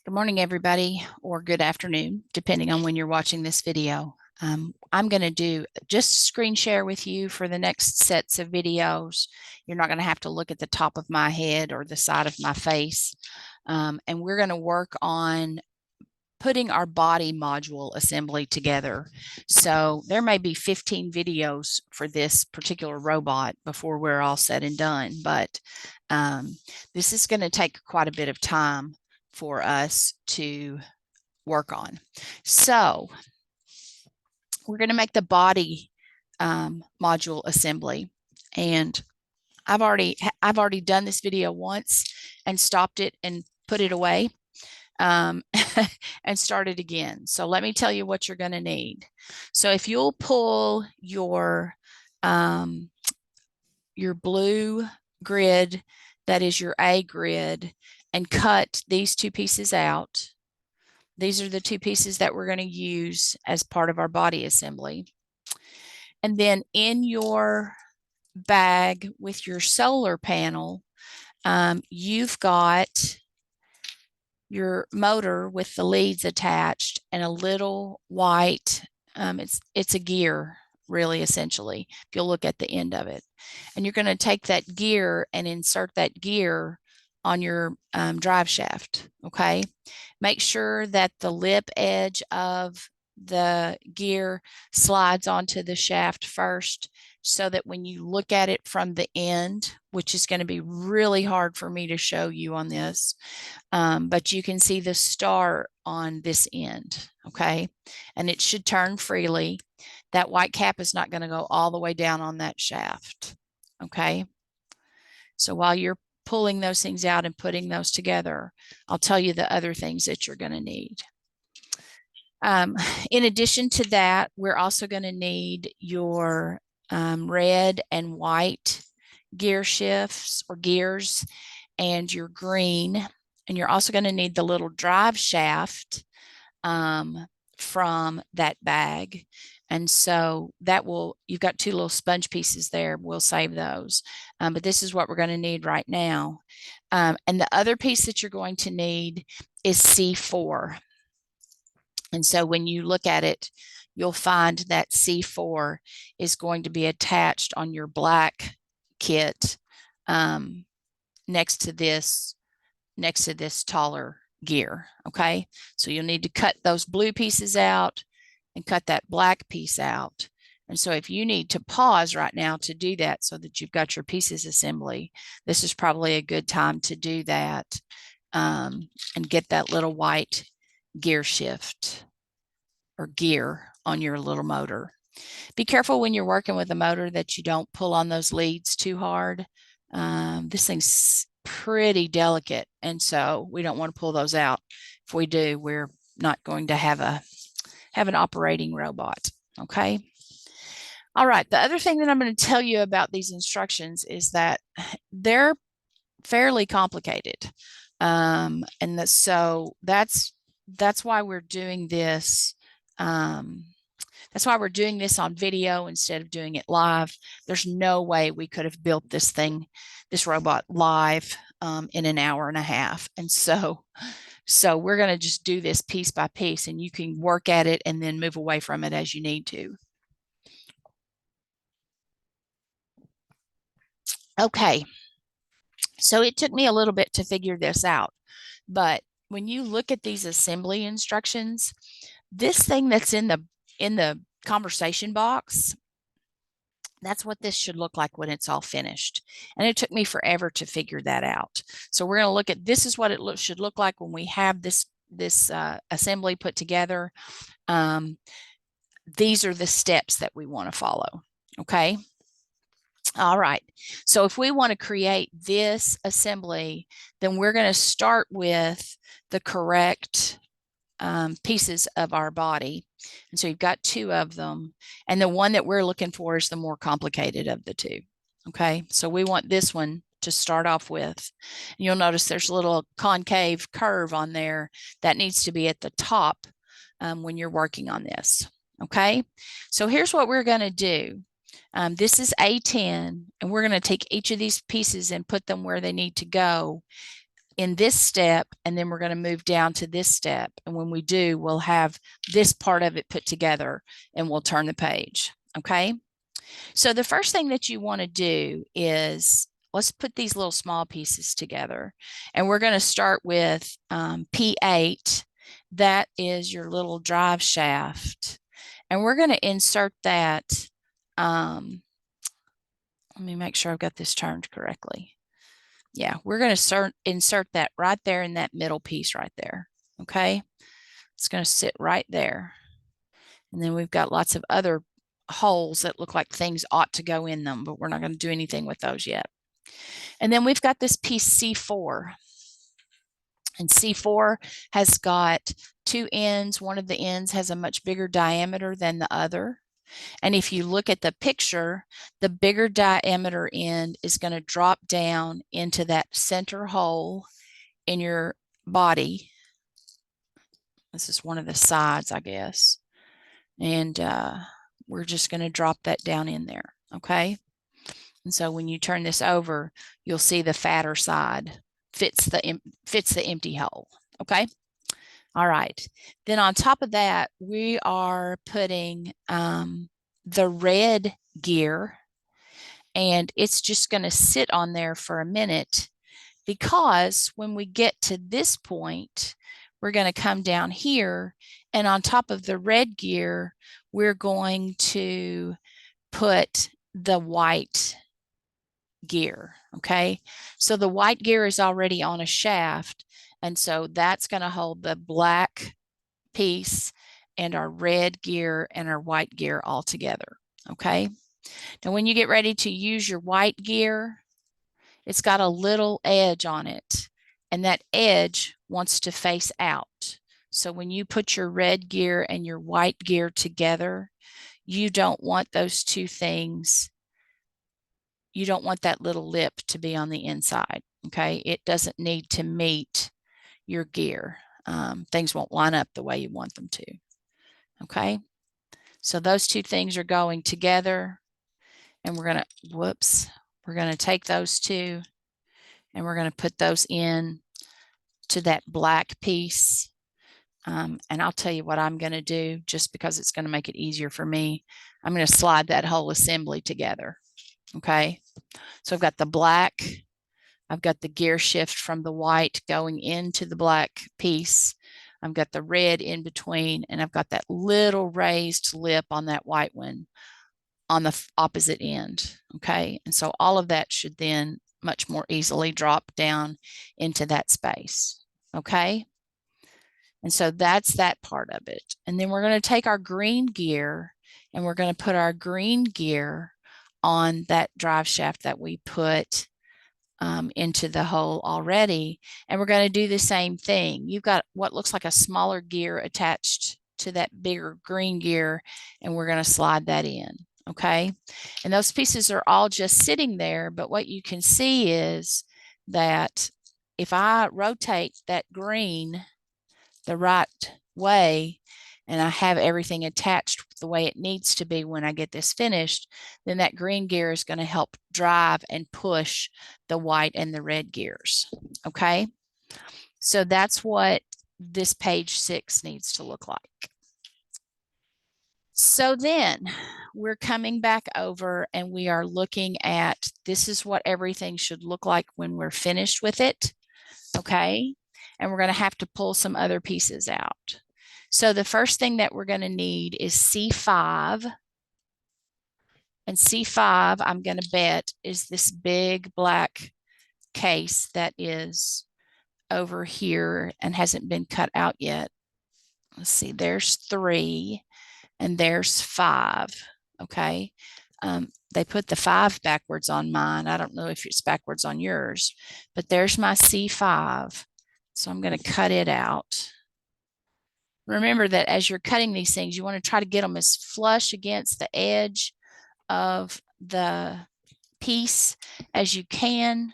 Good morning, everybody, or good afternoon, depending on when you're watching this video. I'm going to do just screen share with you for the next sets of videos. You're not going to have to look at the top of my head or the side of my face. And we're going to work on putting our body module assembly together. So there may be 15 videos for this particular robot before we're all said and done, but this is going to take quite a bit of time for us to work on. So we're going to make the body module assembly, and I've already done this video once and stopped it and put it away and started again. So let me tell you what you're going to need. So if you'll pull your blue grid, that is your A grid, and cut these two pieces out. These are the two pieces that we're going to use as part of our body assembly. And then in your bag with your solar panel, you've got your motor with the leads attached and a little white, it's a gear, really, essentially, if you'll look at the end of it. And you're going to take that gear and insert that gear on your drive shaft, okay? Make sure that the lip edge of the gear slides onto the shaft first, so that when you look at it from the end, which is going to be really hard for me to show you on this, but you can see the star on this end, okay? And it should turn freely. That white cap is not going to go all the way down on that shaft, okay? So while you're pulling those things out and putting those together, I'll tell you the other things that you're going to need. In addition to that, we're also going to need your red and white gear shifts or gears, and your green. And you're also going to need the little drive shaft from that bag. And so that will, you've got two little sponge pieces there. We'll save those. But this is what we're going to need right now. And the other piece that you're going to need is C4. And so when you look at it, you'll find that C4 is going to be attached on your black kit next to this taller gear, okay? So you'll need to cut those blue pieces out and cut that black piece out. And so if you need to pause right now to do that so that you've got your pieces assembly, this is probably a good time to do that and get that little white gear shift or gear on your little motor. Be careful when you're working with a motor that you don't pull on those leads too hard. This thing's pretty delicate, and so we don't want to pull those out. If we do, we're not going to have an operating robot, okay? All right, the other thing that I'm going to tell you about these instructions is that they're fairly complicated. So that's why we're doing this. That's why we're doing this on video instead of doing it live. There's no way we could have built this robot live in an hour and a half. And so we're going to just do this piece by piece, and you can work at it and then move away from it as you need to. Okay, so it took me a little bit to figure this out, but when you look at these assembly instructions, this thing that's in the conversation box, that's what this should look like when it's all finished. And it took me forever to figure that out. So we're going to look at, this is what it should look like when we have this assembly put together. These are the steps that we want to follow. Okay. All right. So if we want to create this assembly, then we're going to start with the correct pieces of our body. And so you've got two of them. And the one that we're looking for is the more complicated of the two. Okay. So we want this one to start off with. And you'll notice there's a little concave curve on there that needs to be at the top when you're working on this. Okay. So here's what we're going to do. This is A10, and we're going to take each of these pieces and put them where they need to go in this step, and then we're going to move down to this step. And when we do, we'll have this part of it put together and we'll turn the page. Okay. So the first thing that you want to do is let's put these little small pieces together. And we're going to start with P8. That is your little drive shaft. And we're going to insert that. Let me make sure I've got this turned correctly. Yeah, we're going to insert that right there in that middle piece right there. Okay. It's going to sit right there. And then we've got lots of other holes that look like things ought to go in them, but we're not going to do anything with those yet. And then we've got this piece C4. And C4 has got two ends. One of the ends has a much bigger diameter than the other. And if you look at the picture, the bigger diameter end is going to drop down into that center hole in your body. This is one of the sides, I guess. And we're just going to drop that down in there. Okay. And so when you turn this over, you'll see the fatter side fits the empty hole. Okay. All right. Then on top of that, we are putting the red gear, and it's just going to sit on there for a minute, because when we get to this point, we're going to come down here, and on top of the red gear, we're going to put the white gear. Okay. So the white gear is already on a shaft. And so that's going to hold the black piece and our red gear and our white gear all together. Okay. Now, when you get ready to use your white gear, it's got a little edge on it, and that edge wants to face out. So when you put your red gear and your white gear together, you don't want those two things. You don't want that little lip to be on the inside. Okay. It doesn't need to meet your gear. Things won't line up the way you want them to. Okay. So those two things are going together, and we're going to take those two and we're going to put those in to that black piece. And I'll tell you what I'm going to do, just because it's going to make it easier for me. I'm going to slide that whole assembly together. Okay. So I've got the black, I've got the gear shift from the white going into the black piece. I've got the red in between, and I've got that little raised lip on that white one on the opposite end. Okay. And so all of that should then much more easily drop down into that space. Okay. And so that's that part of it. And then we're going to take our green gear, and we're going to put our green gear on that drive shaft that we put into the hole already. And we're going to do the same thing. You've got what looks like a smaller gear attached to that bigger green gear, and we're going to slide that in. Okay. And those pieces are all just sitting there. But what you can see is that if I rotate that green the right way, and I have everything attached the way it needs to be when I get this finished, then that green gear is going to help drive and push the white and the red gears. Okay. So that's what this page 6 needs to look like. So then we're coming back over, and we are looking at, this is what everything should look like when we're finished with it. Okay. And we're going to have to pull some other pieces out. So the first thing that we're going to need is C5. And C5, I'm going to bet, is this big black case that is over here and hasn't been cut out yet. Let's see, there's 3 and there's 5. Okay. They put the 5 backwards on mine. I don't know if it's backwards on yours, but there's my C5. So I'm going to cut it out. Remember that as you're cutting these things, you want to try to get them as flush against the edge of the piece as you can.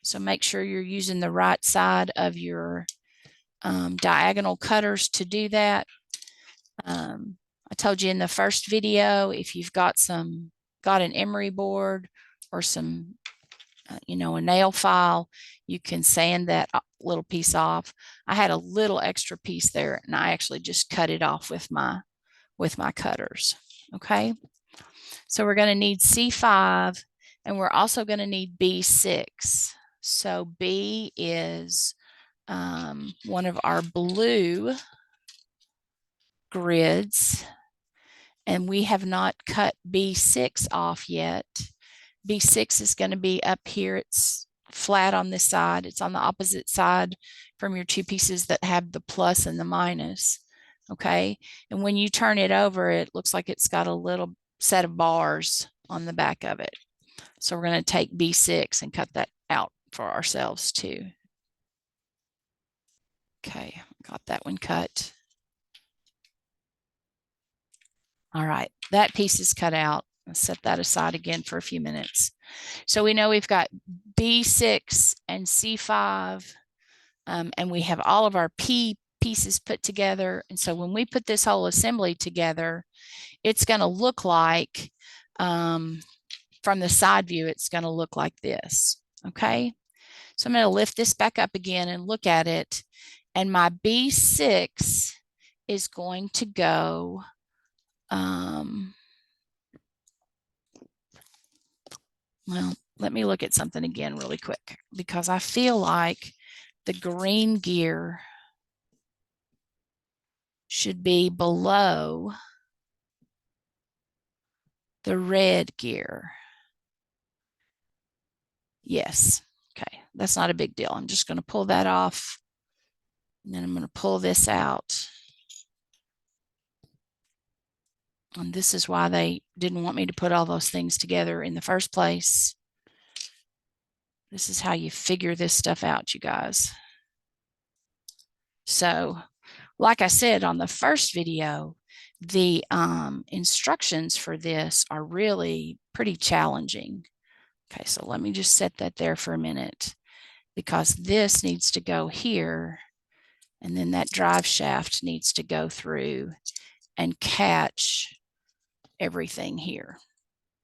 So make sure you're using the right side of your diagonal cutters to do that. I told you in the first video, if you've got an emery board or some, a nail file, You can sand that little piece off. I had a little extra piece there, and I actually just cut it off with my cutters. Okay, so we're going to need C5, and we're also going to need B6. So B is one of our blue grids, and we have not cut B6 off yet. B6 is going to be up here. It's flat on this side. It's on the opposite side from your two pieces that have the plus and the minus. Okay, and when you turn it over, it looks like it's got a little set of bars on the back of it. So we're going to take B6 and cut that out for ourselves too. Okay, got that one cut. All right, that piece is cut out. I'll set that aside again for a few minutes. So we know we've got B6 and C5, and we have all of our P pieces put together. And so when we put this whole assembly together, it's going to look like, from the side view, it's going to look like this. Okay, so I'm going to lift this back up again and look at it. And my B6 is going to go, well, let me look at something again really quick, because I feel like the green gear should be below the red gear. Yes. Okay, that's not a big deal. I'm just going to pull that off, and then I'm going to pull this out. And this is why they didn't want me to put all those things together in the first place. This is how you figure this stuff out, you guys. So, like I said on the first video, the instructions for this are really pretty challenging. Okay, so let me just set that there for a minute, because this needs to go here, and then that drive shaft needs to go through and catch everything here.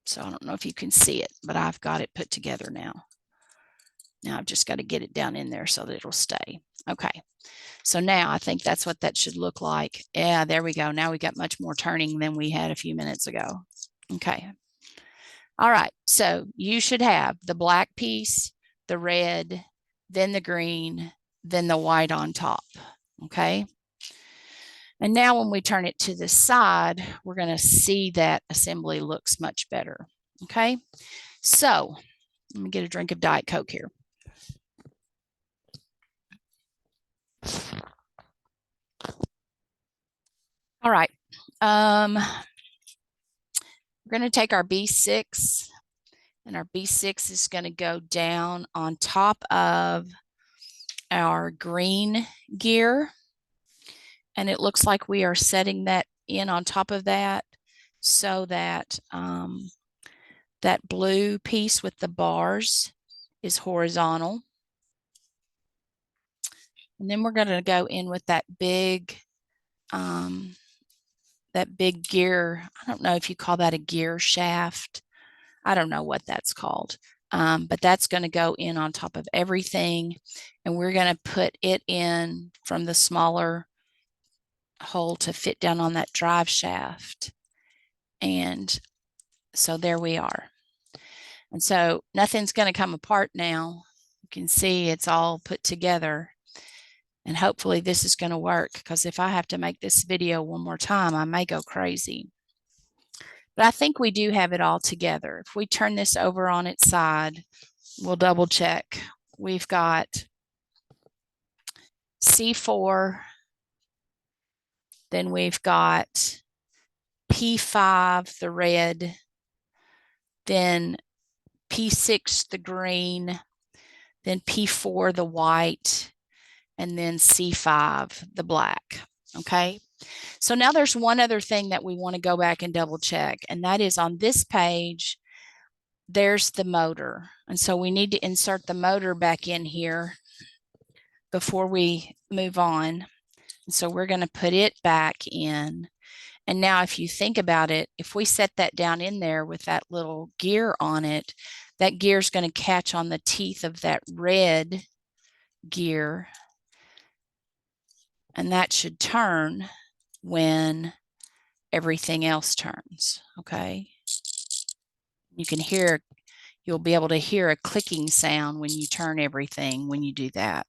So I don't know if you can see it, but I've got it put together now. Now I've just got to get it down in there so that it'll stay. Okay, so now I think that's what that should look like. Yeah, there we go. Now we got much more turning than we had a few minutes ago. Okay. All right, so you should have the black piece, the red, then the green, then the white on top. Okay. And now when we turn it to the side, we're going to see that assembly looks much better. Okay, so let me get a drink of Diet Coke here. All right, we're going to take our B6, and our B6 is going to go down on top of our green gear. And it looks like we are setting that in on top of that, so that that blue piece with the bars is horizontal. And then we're going to go in with that big gear. I don't know if you call that a gear shaft. I don't know what that's called. But that's going to go in on top of everything. And we're going to put it in from the smaller hole to fit down on that drive shaft. And so there we are. And so nothing's going to come apart now. You can see it's all put together. And hopefully this is going to work, because if I have to make this video one more time, I may go crazy. But I think we do have it all together. If we turn this over on its side, we'll double check. We've got C4, then we've got P5, the red, then P6, the green, then P4, the white, and then C5, the black. Okay, so now there's one other thing that we want to go back and double check, and that is on this page, there's the motor. And so we need to insert the motor back in here before we move on. And so we're going to put it back in. And now if you think about it, if we set that down in there with that little gear on it, that gear is going to catch on the teeth of that red gear, and that should turn when everything else turns. Okay. You can hear, you'll be able to hear a clicking sound when you turn everything when you do that.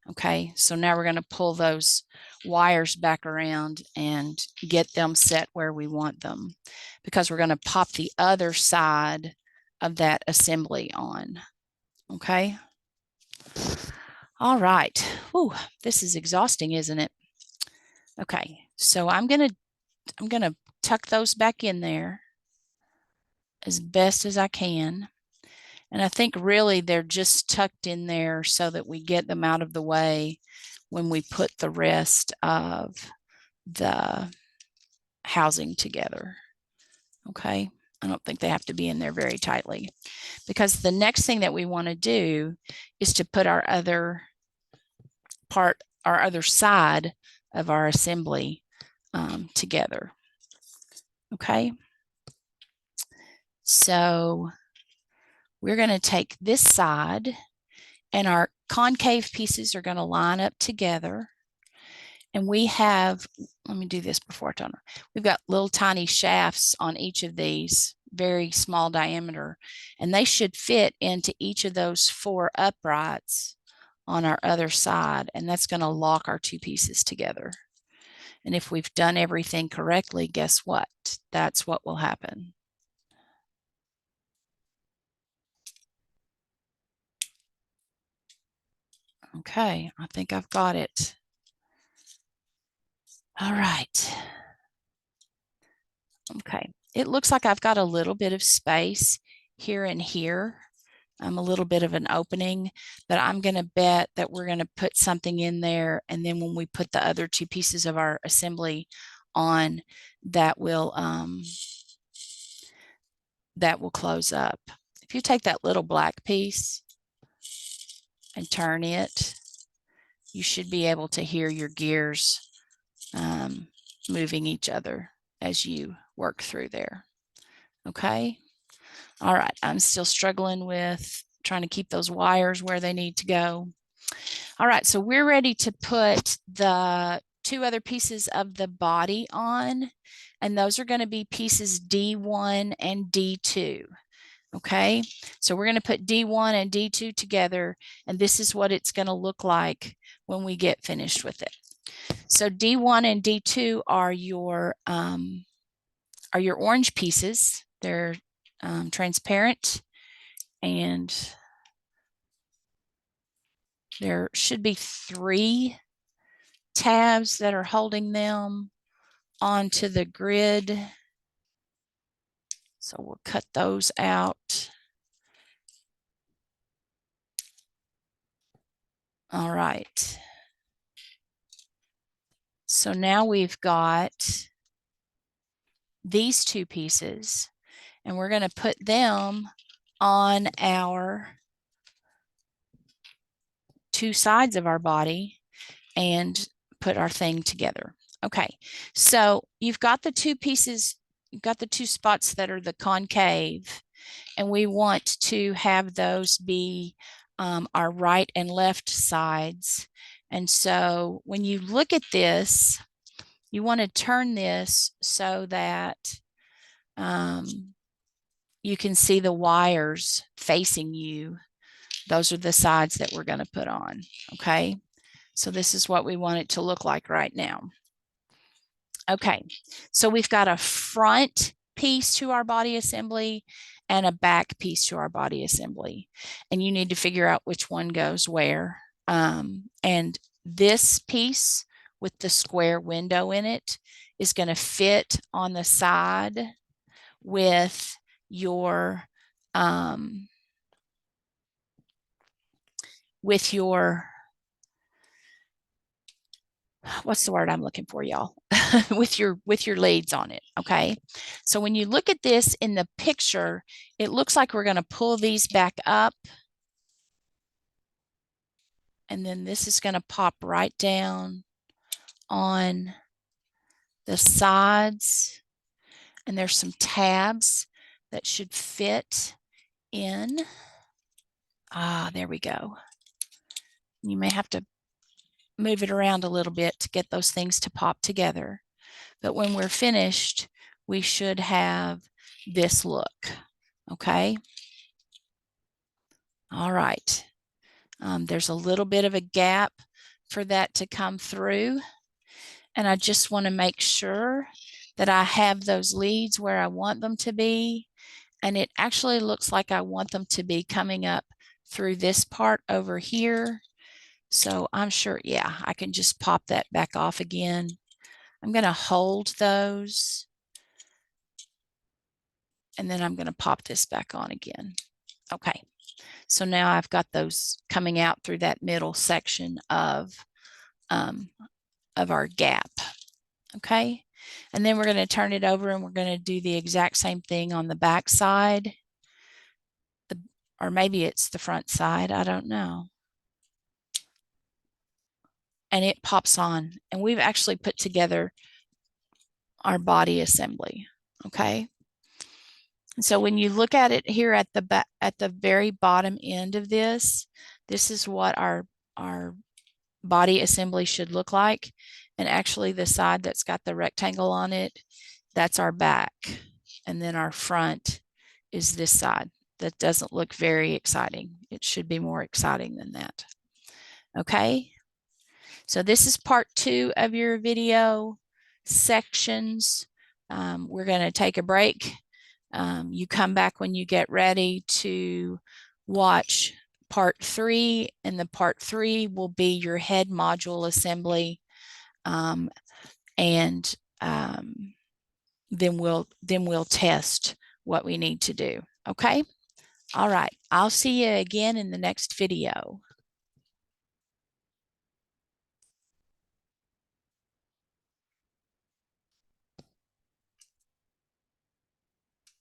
Okay, so now we're going to pull those wires back around and get them set where we want them, because we're going to pop the other side of that assembly on. Okay. All right. Whew, this is exhausting, isn't it? Okay, so I'm gonna tuck those back in there as best as I can. And I think really they're just tucked in there so that we get them out of the way when we put the rest of the housing together. Okay. I don't think they have to be in there very tightly, because the next thing that we want to do is to put our other part, our other side of our assembly together. Okay. So we're going to take this side, and our concave pieces are going to line up together. And we have, let me do this before I turn. We've got little tiny shafts on each of these, very small diameter, and they should fit into each of those 4 uprights on our other side. And that's going to lock our 2 pieces together. And if we've done everything correctly, guess what? That's what will happen. Okay, I think I've got it. All right. Okay, it looks like I've got a little bit of space here and here. A little bit of an opening, but I'm going to bet that we're going to put something in there, and then when we put the other 2 pieces of our assembly on, that will close up. If you take that little black piece and turn it, you should be able to hear your gears moving each other as you work through there. Okay. All right. I'm still struggling with trying to keep those wires where they need to go. All right. So we're ready to put the 2 other pieces of the body on, and those are going to be pieces D1 and D2. Okay. So we're going to put D1 and D2 together, and this is what it's going to look like when we get finished with it. So D1 and D2 are your orange pieces. They're transparent, and there should be 3 tabs that are holding them onto the grid. So we'll cut those out. All right. So now we've got these 2 pieces, and we're going to put them on our 2 sides of our body and put our thing together. Okay, so you've got the 2 pieces, you've got the 2 spots that are the concave, and we want to have those be our right and left sides. And so when you look at this, you want to turn this so that you can see the wires facing you. Those are the sides that we're going to put on. Okay, so this is what we want it to look like right now. Okay, so we've got a front piece to our body assembly and a back piece to our body assembly, and you need to figure out which one goes where. And this piece with the square window in it is going to fit on the side with your what's the word I'm looking for, y'all? with your leads on it. Okay, so when you look at this in the picture, it looks like we're going to pull these back up, and then this is going to pop right down on the sides, and there's some tabs that should fit in. There we go. You may have to move it around a little bit to get those things to pop together. But when we're finished, we should have this look. Okay. All right. There's a little bit of a gap for that to come through. And I just want to make sure that I have those leads where I want them to be. And it actually looks like I want them to be coming up through this part over here. So I'm sure, yeah, I can just pop that back off again. I'm going to hold those. And then I'm going to pop this back on again. Okay. So now I've got those coming out through that middle section of our gap. Okay. And then we're going to turn it over and we're going to do the exact same thing on the back side. Or maybe it's the front side. I don't know. And it pops on. And we've actually put together our body assembly. Okay. And so when you look at it here at the very bottom end of this is what our body assembly should look like. And actually the side that's got the rectangle on it, that's our back. And then our front is this side. That doesn't look very exciting. It should be more exciting than that. Okay. So this is part 2 of your video sections. We're going to take a break. You come back when you get ready to watch part 3, and the part 3 will be your head module assembly. And then we'll test what we need to do. Okay. All right. I'll see you again in the next video.